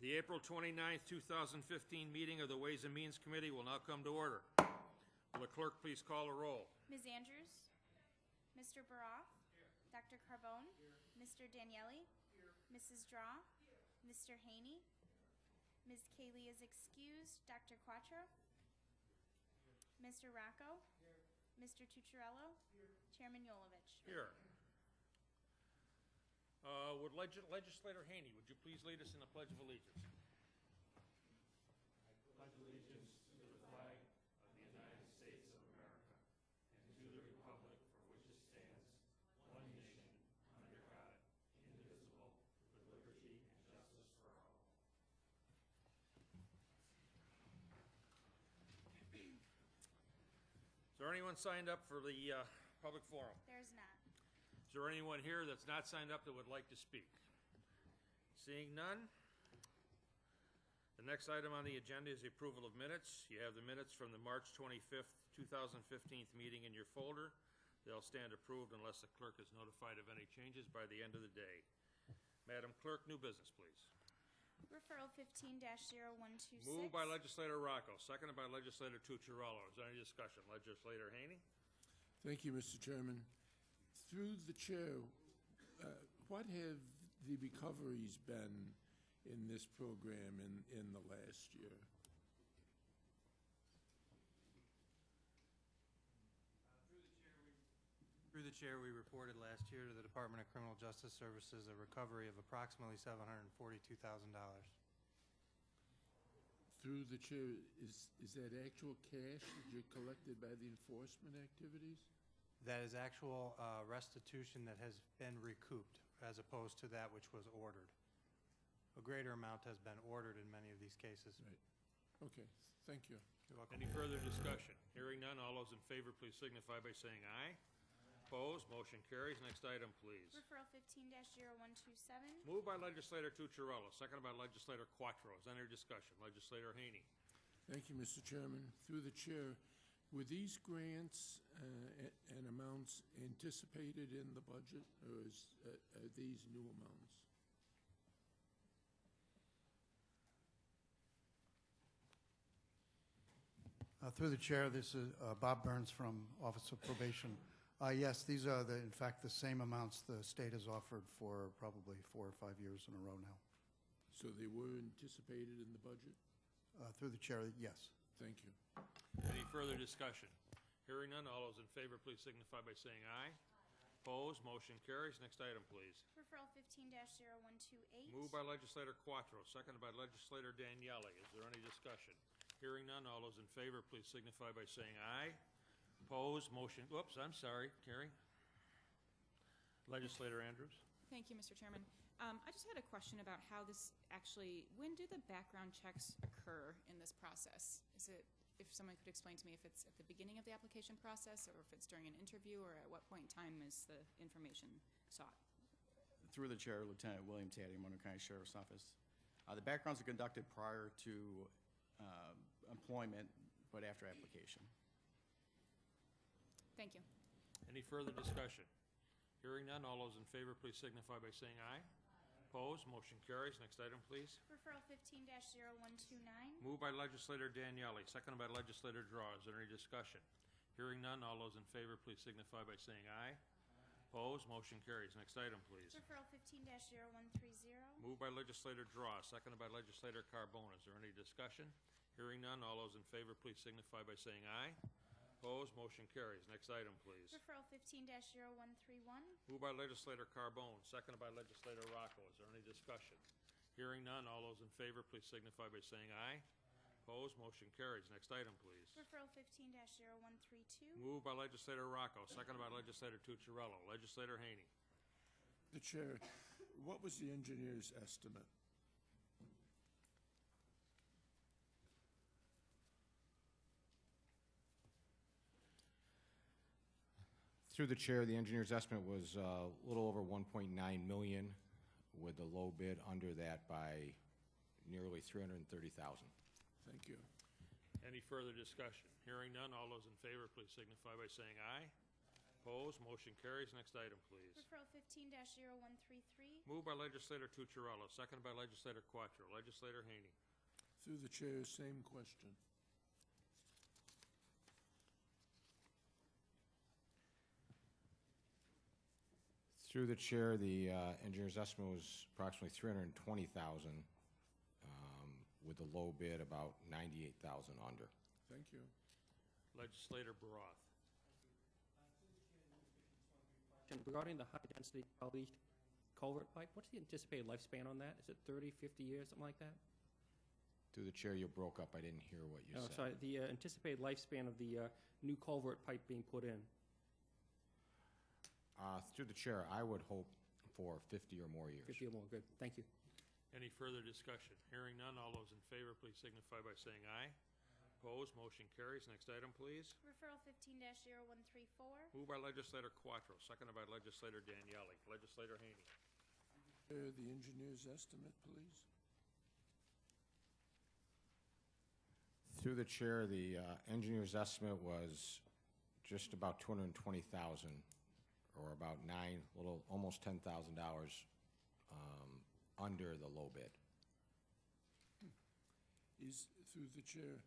The April 29th, 2015 meeting of the Ways and Means Committee will now come to order. Will the clerk please call the roll? Ms. Andrews? Mr. Baroff? Dr. Carbone? Mr. Daniele? Mrs. Draw? Mr. Haney? Ms. Cayley is excused. Dr. Quattro? Mr. Rocco? Mr. Tucciarello? Chairman Yolovich? Here. Would Legislator Haney, would you please lead us in the Pledge of Allegiance? I pledge allegiance to the flag of the United States of America and to the republic for which it stands, one nation, under God, indivisible, with liberty and justice for all. Is there anyone signed up for the public forum? There's not. Is there anyone here that's not signed up that would like to speak? Seeing none. The next item on the agenda is the approval of minutes. You have the minutes from the March 25th, 2015 meeting in your folder. They'll stand approved unless the clerk is notified of any changes by the end of the day. Madam Clerk, new business, please. Referral 15-0126. Moved by Legislator Rocco, seconded by Legislator Tucciarello. Is there any discussion? Legislator Haney? Thank you, Mr. Chairman. Through the chair, what have the recoveries been in this program in the last year? Through the chair, we reported last year to the Department of Criminal Justice Services a recovery of approximately $742,000. Through the chair, is that actual cash that you collected by the enforcement activities? That is actual restitution that has been recouped, as opposed to that which was ordered. A greater amount has been ordered in many of these cases. Right. Okay, thank you. You're welcome. Any further discussion? Hearing none, all those in favor, please signify by saying aye. Opposed, motion carries. Next item, please. Referral 15-0127. Moved by Legislator Tucciarello, seconded by Legislator Quattro. Is there any discussion? Legislator Haney. Thank you, Mr. Chairman. Through the chair, were these grants and amounts anticipated in the budget, or are these new amounts? Through the chair, this is Bob Burns from Office of Probation. Yes, these are, in fact, the same amounts the state has offered for probably 4 or 5 years in a row now. So they were anticipated in the budget? Through the chair, yes. Thank you. Any further discussion? Hearing none, all those in favor, please signify by saying aye. Opposed, motion carries. Next item, please. Referral 15-0128. Moved by Legislator Quattro, seconded by Legislator Daniele. Is there any discussion? Hearing none, all those in favor, please signify by saying aye. Opposed, motion, whoops, I'm sorry, Carrie. Legislator Andrews. Thank you, Mr. Chairman. I just had a question about how this actually, when do the background checks occur in this process? Is it, if someone could explain to me if it's at the beginning of the application process or if it's during an interview, or at what point in time is the information sought? Through the chair, Lieutenant William Taddy, Monroe County Sheriff's Office. The backgrounds are conducted prior to employment, but after application. Thank you. Any further discussion? Hearing none, all those in favor, please signify by saying aye. Opposed, motion carries. Next item, please. Referral 15-0129. Moved by Legislator Daniele, seconded by Legislator Draw. Is there any discussion? Hearing none, all those in favor, please signify by saying aye. Opposed, motion carries. Next item, please. Referral 15-0130. Moved by Legislator Draw, seconded by Legislator Carbone. Is there any discussion? Hearing none, all those in favor, please signify by saying aye. Opposed, motion carries. Next item, please. Referral 15-0131. Moved by Legislator Carbone, seconded by Legislator Rocco. Is there any discussion? Hearing none, all those in favor, please signify by saying aye. Opposed, motion carries. Next item, please. Referral 15-0132. Moved by Legislator Rocco, seconded by Legislator Tucciarello. Legislator Haney. The chair, what was the engineer's estimate? Through the chair, the engineer's estimate was a little over $1.9 million, with the low bid under that by nearly $330,000. Thank you. Any further discussion? Hearing none, all those in favor, please signify by saying aye. Opposed? Motion carries. Next item, please. Referral 15-0133. Moved by legislator Tucciarello, seconded by legislator Quattro. Legislator Haney. Through the chair, same question. Through the chair, the engineer's estimate was approximately $320,000, with the low bid about $98,000 under. Thank you. Legislator Baroth. And regarding the high-density poly culvert pipe, what's the anticipated lifespan on that? Is it 30, 50 years, something like that? Through the chair, you broke up. I didn't hear what you Oh, said. sorry, the anticipated lifespan of the new culvert pipe being put in. Through the chair, I would hope for 50 or more years. 50 or more, good, thank you. Any further discussion? Hearing none, all those in favor, please signify by saying aye. Opposed? Motion carries. Next item, please. Referral 15-0134. Moved by legislator Quattro, seconded by legislator Daniele. Legislator Haney. The engineer's estimate, please. Through the chair, the engineer's estimate was just about $220,000, or about almost $10,000 under the low bid. Is, through the chair,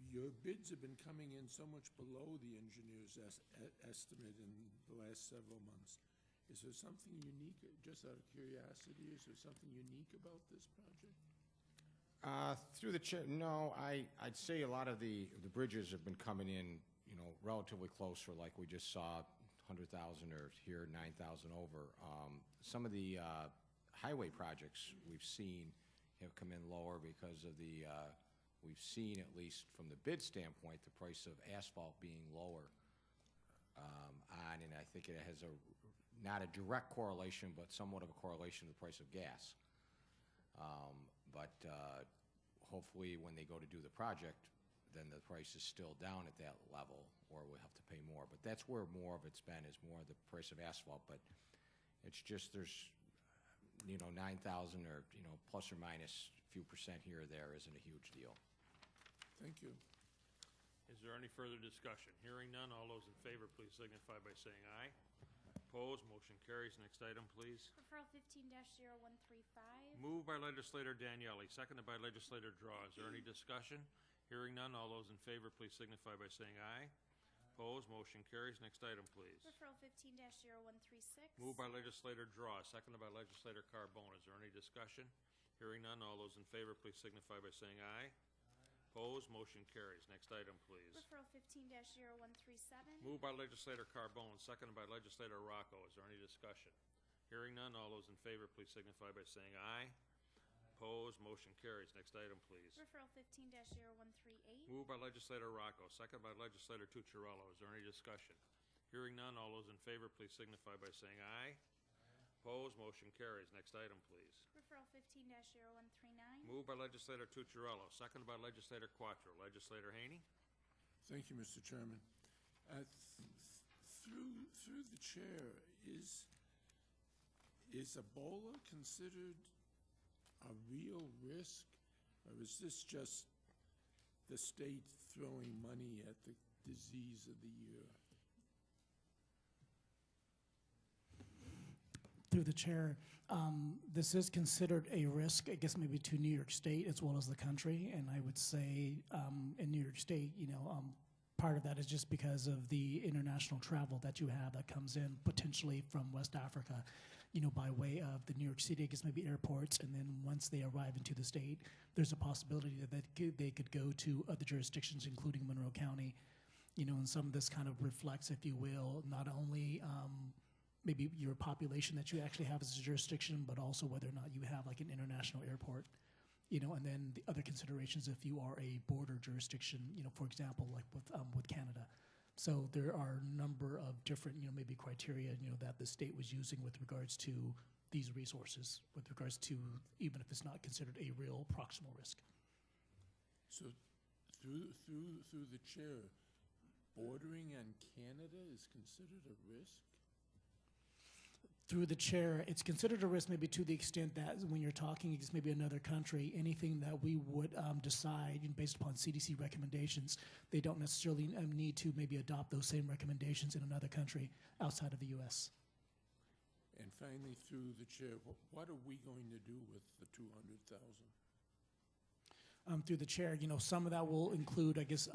your bids have been coming in so much below the engineer's estimate in the last several months. Is there something unique, just out of curiosity, is there something unique about this project? Through the chair, no, I'd say a lot of the bridges have been coming in, relatively close, or like we just saw, 100,000 or here 9,000 over. Some of the highway projects we've seen have come in lower because of we've seen, at least from the bid standpoint, the price of asphalt being lower and I think it has not a direct correlation, but somewhat of a correlation to the price of gas. But hopefully when they go to do the project, then the price is still down at that level, or we'll have to pay more. But that's where more of it's been, is more the price of asphalt. But it's just there's, 9,000 or, plus or minus a few percent here or there isn't a huge deal. Thank you. Is there any further discussion? Hearing none, all those in favor, please signify by saying aye. Opposed? Motion carries. Next item, please. Referral 15-0135. Moved by legislator Daniele, seconded by legislator Draw. Is there any discussion? Hearing none, all those in favor, please signify by saying aye. Opposed? Motion carries. Next item, please. Referral 15-0136. Moved by legislator Draw, seconded by legislator Carbone. Is there any discussion? Hearing none, all those in favor, please signify by saying aye. Opposed? Motion carries. Next item, please. Referral 15-0137. Moved by legislator Carbone, seconded by legislator Rocco. Is there any discussion? Hearing none, all those in favor, please signify by saying aye. Opposed? Motion carries. Next item, please. Referral 15-0138. Moved by legislator Rocco, seconded by legislator Tucciarello. Is there any discussion? Hearing none, all those in favor, please signify by saying aye. Opposed? Motion carries. Next item, please. Referral 15-0139. Moved by legislator Tucciarello, seconded by legislator Quattro. Legislator Haney. Thank you, Mr. Chairman. Through the chair, is Ebola considered a real risk, or is this just the state throwing money at the disease of the year? Through the chair, this is considered a risk, I guess maybe to New York State as well as the country, and I would say in New York State, part of that is just because of the international travel that you have that comes in potentially from West Africa, by way of the New York City, I guess maybe airports, and then once they arrive into the state, there's a possibility that they could go to other jurisdictions, including Monroe County, and some of this kind of reflects, if you will, not only maybe your population that you actually have as a jurisdiction, but also whether or not you have like an international airport, and then the other considerations if you are a border jurisdiction, for example, like with Canada. So there are a number of different, maybe criteria, that the state was using with regards to these resources, with regards to even if it's not considered a real proximal risk. So through the chair, bordering on Canada is considered a risk? Through the chair, it's considered a risk maybe to the extent that when you're talking against maybe another country, anything that we would decide based upon CDC recommendations, they don't necessarily need to maybe adopt those same recommendations in another country outside of the U.S. And finally, through the chair, what are we going to do with the 200,000? Through the chair, some of that will include, I guess,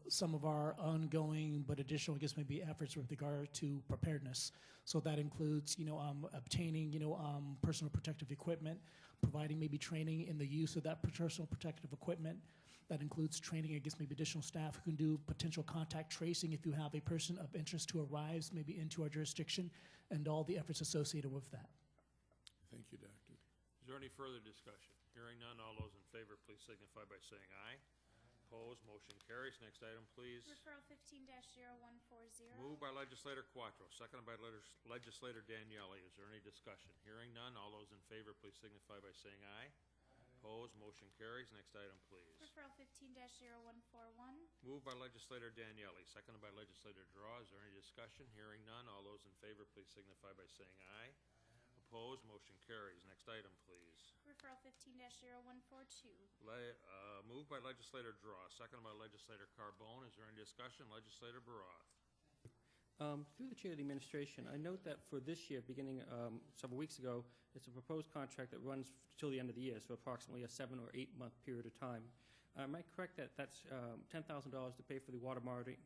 some of our ongoing but additional, I guess, maybe efforts with regard to preparedness. So that includes, obtaining, personal protective equipment, providing maybe training in the use of that personal protective equipment. That includes training, I guess, maybe additional staff who can do potential contact tracing if you have a person of interest who arrives maybe into our jurisdiction, and all the efforts associated with that. Thank you, Doctor. Is there any further discussion? Hearing none, all those in favor, please signify by saying aye. Opposed, motion carries. Next item, please. Referral 15-0140. Moved by legislator Quattro, seconded by legislator Daniele. Is there any discussion? Hearing none, all those in favor, please signify by saying aye. Opposed, motion carries. Next item, please. Referral 15-0141. Moved by legislator Daniele, seconded by legislator Draw. Is there any discussion? Hearing none, all those in favor, please signify by saying aye. Opposed, motion carries. Next item, please. Referral 15-0142. Moved by legislator Draw, seconded by legislator Carbone. Is there any discussion? Legislator Baroth. Through the chair of the administration, I note that for this year, beginning several weeks ago, it's a proposed contract that runs till the end of the year, so approximately a 7 or 8 month period of time. Am I correct that that's $10,000 to pay for the water monitoring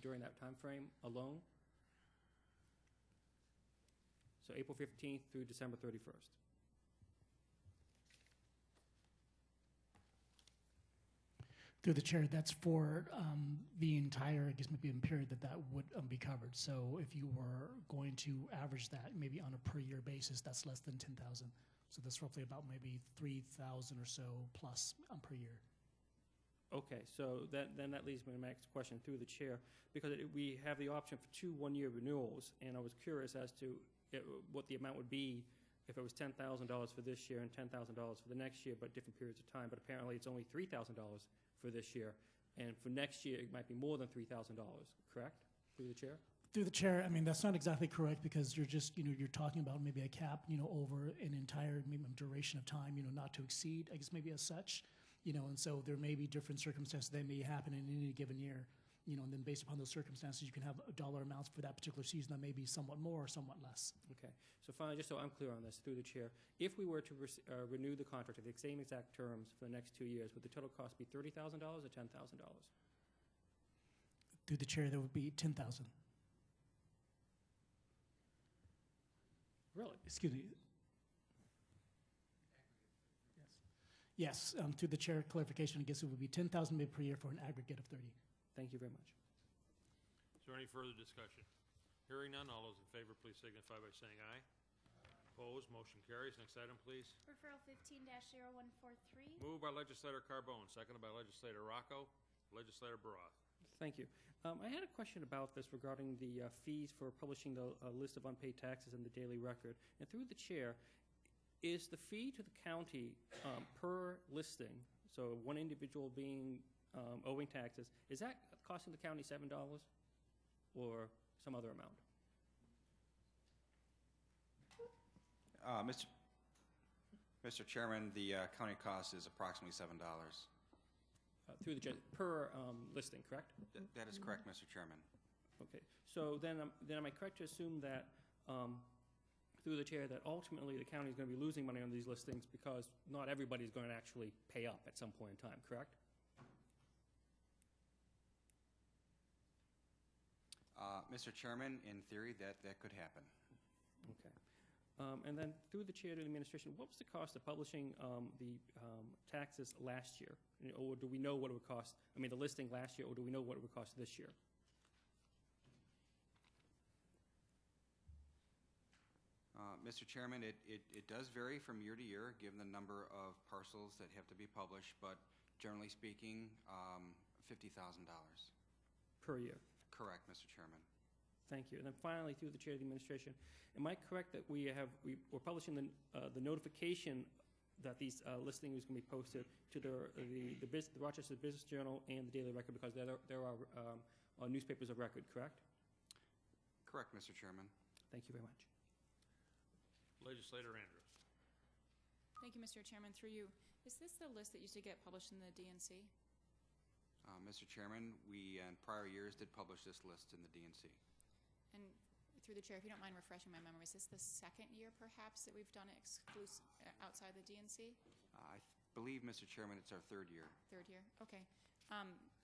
during that time frame alone? So April 15th through December 31st. Through the chair, that's for the entire, I guess, maybe period that would be covered. So if you were going to average that maybe on a per year basis, that's less than 10,000. So that's roughly about maybe 3,000 or so plus per year. Okay, so then that leads me to my next question through the chair, because we have the option for 2 one-year renewals, and I was curious as to what the amount would be if it was $10,000 for this year and $10,000 for the next year, but different periods of time. But apparently it's only $3,000 for this year, and for next year it might be more than $3,000, correct? Through the chair? Through the chair, I mean, that's not exactly correct, because you're just, you're talking about maybe a cap, over an entire duration of time, not to exceed, I guess, maybe as such, and so there may be different circumstances that may happen in any given year, and then based upon those circumstances, you can have dollar amounts for that particular season that may be somewhat more or somewhat less. Okay, so finally, just so I'm clear on this, through the chair, if we were to renew the contract at the same exact terms for the next 2 years, would the total cost be $30,000 or $10,000? Through the chair, that would be $10,000. Really? Excuse me. Yes, through the chair, clarification, I guess it would be $10,000 per year for an aggregate of 30. Thank you very much. Is there any further discussion? Hearing none, all those in favor, please signify by saying aye. Opposed, motion carries. Next item, please. Referral 15-0143. Moved by legislator Carbone, seconded by legislator Rocco. Legislator Baroth. Thank you. I had a question about this regarding the fees for publishing the list of unpaid taxes in the daily record. And through the chair, is the fee to the county per listing, so one individual being owing taxes, is that costing the county $7 or some other amount? Mr. Chairman, the county cost is approximately $7. Through the chair, per listing, correct? That is correct, Mr. Chairman. Okay, so then am I correct to assume that through the chair that ultimately the county is going to be losing money on these listings because not everybody is going to actually pay up at some point in time, correct? Mr. Chairman, in theory, that could happen. Okay. And then through the chair to the administration, what was the cost of publishing the taxes last year? Or do we know what it would cost? I mean, the listing last year, or do we know what it would cost this year? Mr. Chairman, it does vary from year to year, given the number of parcels that have to be published, but generally speaking, $50,000. Per year? Correct, Mr. Chairman. Thank you. And then finally, through the chair of the administration, am I correct that we're publishing the notification that these listings is going to be posted to the Rochester Business Journal and the Daily Record, because there are newspapers of record, correct? Correct, Mr. Chairman. Thank you very much. Legislator Andrews. Thank you, Mr. Chairman. Through you, is this the list that used to get published in the DNC? Mr. Chairman, we in prior years did publish this list in the DNC. And through the chair, if you don't mind refreshing my memory, is this the second year perhaps that we've done it outside the DNC? I believe, Mr. Chairman, it's our third year. Third year, okay.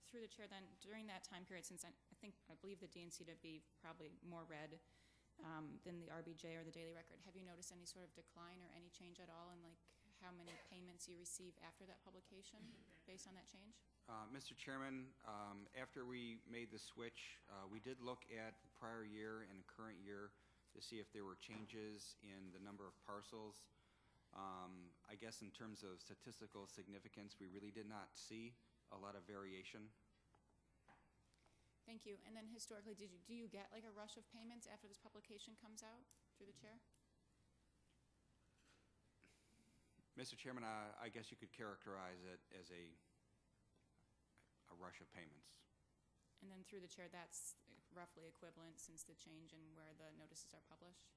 Through the chair then, during that time period, since I believe the DNC to be probably more read than the RBJ or the Daily Record, have you noticed any sort of decline or any change at all in like how many payments you receive after that publication based on that change? Mr. Chairman, after we made the switch, we did look at prior year and current year to see if there were changes in the number of parcels. I guess in terms of statistical significance, we really did not see a lot of variation. Thank you. And then historically, do you get like a rush of payments after this publication comes out through the chair? Mr. Chairman, I guess you could characterize it as a rush of payments. And then through the chair, that's roughly equivalent since the change in where the notices are published?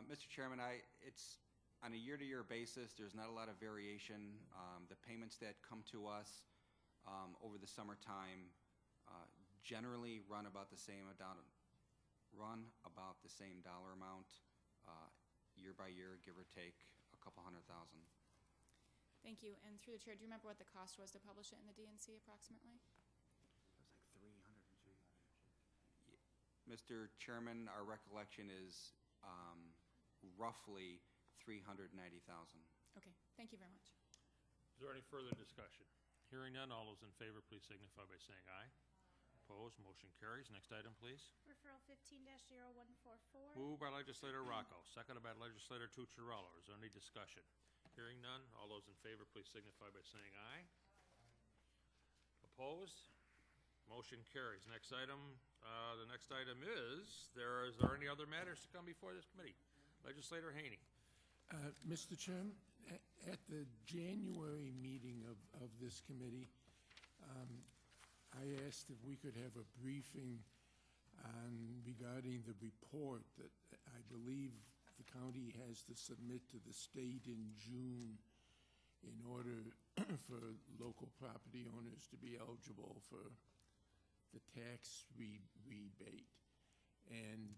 Mr. Chairman, it's on a year-to-year basis, there's not a lot of variation. The payments that come to us over the summertime generally run about the same dollar amount year by year, give or take a couple $100,000. Thank you. And through the chair, do you remember what the cost was to publish it in the DNC approximately? It was like Mr. Chairman, our recollection is roughly $390,000. Okay. Thank you very much. Is there any further discussion? Hearing none, all those in favor, please signify by saying aye. Opposed, motion carries. Next item, please. Referral 15-0144. Moved by Legislator Rocco, seconded by Legislator Tucciarello. Is there any discussion? Hearing none, all those in favor, please signify by saying aye. Opposed? Motion carries. Next item, the next item is there any other matters to come before this committee? Legislator Haney. Mr. Chairman, at the January meeting of this committee, I asked if we could have a briefing regarding the report that I believe the county has to submit to the state in June in order for local property owners to be eligible for the tax rebate. And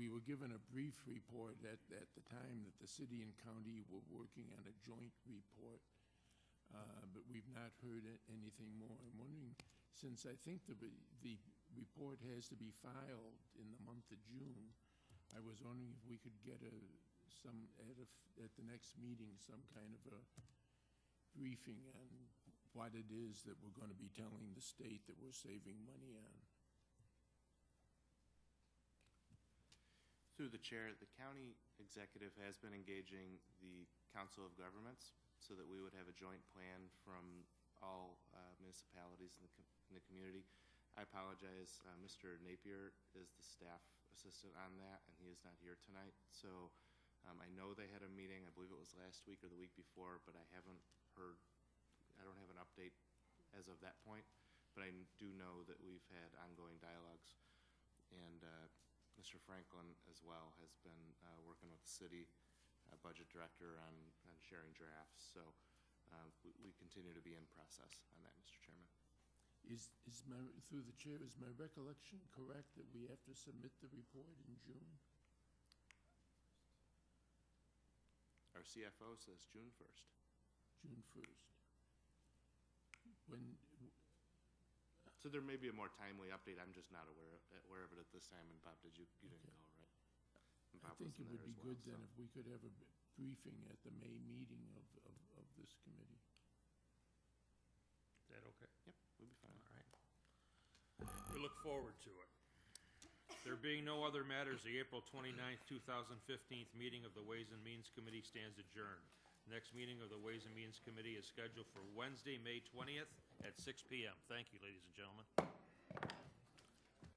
we were given a brief report at the time that the city and county were working on a joint report, but we've not heard anything more. I'm wondering, since I think the report has to be filed in the month of June, I was wondering if we could get at the next meeting some kind of a briefing on what it is that we're going to be telling the state that we're saving money on. Through the chair, the county executive has been engaging the Council of Governments so that we would have a joint plan from all municipalities in the community. I apologize, Mr. Napier is the staff assistant on that, and he is not here tonight. So I know they had a meeting, I believe it was last week or the week before, but I don't have an update as of that point. But I do know that we've had ongoing dialogues, and Mr. Franklin as well has been working with the city budget director on sharing drafts. So we continue to be in process on that, Mr. Chairman. Through the chair, is my recollection correct that we have to submit the report in June? Our CFO says June 1st. June 1st. So there may be a more timely update. I'm just not aware of it at this time. And Bob, you didn't go, right? And I Bob think it wasn't would there be as well, good then so. if we could have a briefing at the May meeting of this committee. Is that okay? Yep, we'll be fine. All right. We look forward to it. There being no other matters, the April 29th, 2015 meeting of the Ways and Means Committee stands adjourned. Next meeting of the Ways and Means Committee is scheduled for Wednesday, May 20th at 6 p.m. Thank you, ladies and gentlemen.